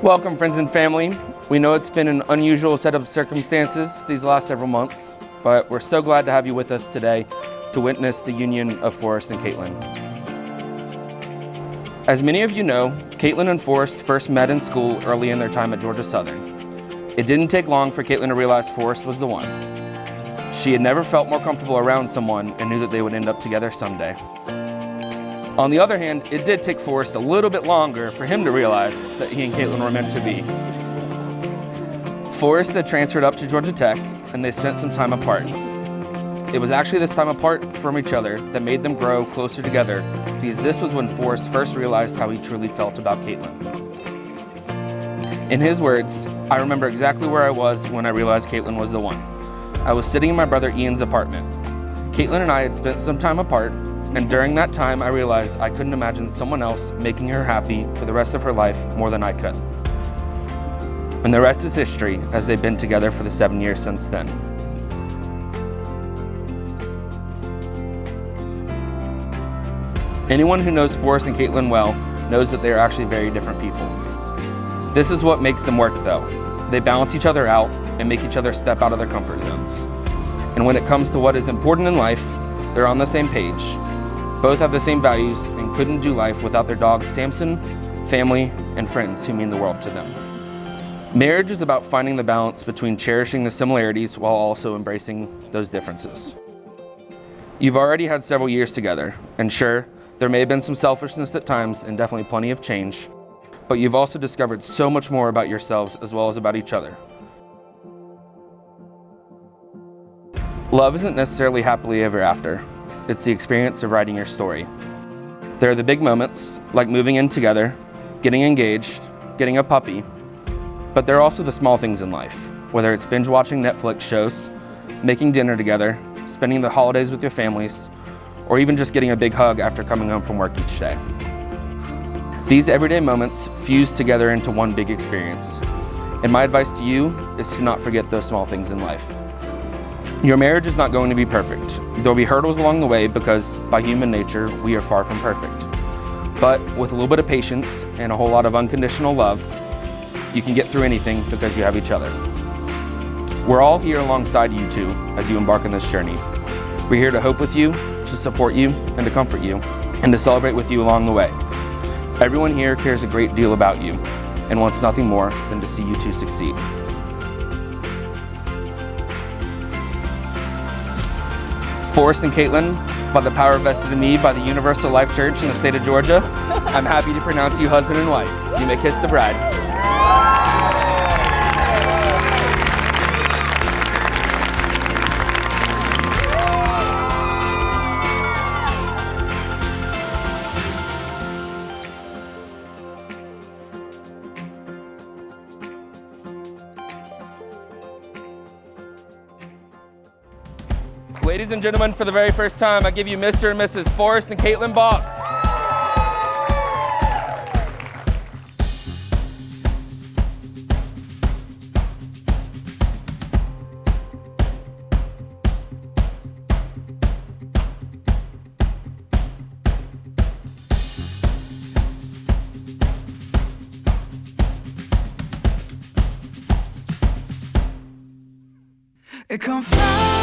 Welcome, friends and family. We know it's been an unusual set of circumstances these last several months, but we're so glad to have you with us today to witness the union of Forrest and Caitlin. As many of you know, Caitlin and Forrest first met in school early in their time at Georgia Southern. It didn't take long for Caitlin to realize Forrest was the one. She had never felt more comfortable around someone and knew that they would end up together someday. On the other hand, it did take Forrest a little bit longer for him to realize that he and Caitlin were meant to be. Forrest had transferred up to Georgia Tech, and they spent some time apart. It was actually this time apart from each other that made them grow closer together, because this was when Forrest first realized how he truly felt about Caitlin. In his words, "I remember exactly where I was when I realized Caitlin was the one. I was sitting in my brother Ian's apartment. Caitlin and I had spent some time apart, and during that time I realized I couldn't imagine someone else making her happy for the rest of her life more than I could." And the rest is history, as they've been together for the 7 years since then. Anyone who knows Forrest and Caitlin well knows that they are actually very different people. This is what makes them work though. They balance each other out and make each other step out of their comfort zones. And when it comes to what is important in life, they're on the same page. Both have the same values and couldn't do life without their dog Samson, family, and friends who mean the world to them. Marriage is about finding the balance between cherishing the similarities while also embracing those differences. You've already had several years together, and sure, there may have been some selfishness at times and definitely plenty of change, but you've also discovered so much more about yourselves as well as about each other. Love isn't necessarily happily ever after. It's the experience of writing your story. There are the big moments, like moving in together, getting engaged, getting a puppy, but there are also the small things in life, whether it's binge watching Netflix shows, making dinner together, spending the holidays with your families, or even just getting a big hug after coming home from work each day. These everyday moments fuse together into one big experience, and my advice to you is to not forget those small things in life. Your marriage is not going to be perfect. There'll be hurdles along the way because, by human nature, we are far from perfect. But with a little bit of patience and a whole lot of unconditional love, you can get through anything because you have each other. We're all here alongside you two as you embark on this journey. We're here to hope with you, to support you, and to comfort you, and to celebrate with you along the way. Everyone here cares a great deal about you and wants nothing more than to see you two succeed. Forrest and Caitlin, by the power vested in me by the Universal Life Church in the state of Georgia, I'm happy to pronounce you husband and wife. You may kiss the bride. Ladies and gentlemen, for the very first time, I give you Mr. and Mrs. Forrest and Caitlin Balk. It come fly.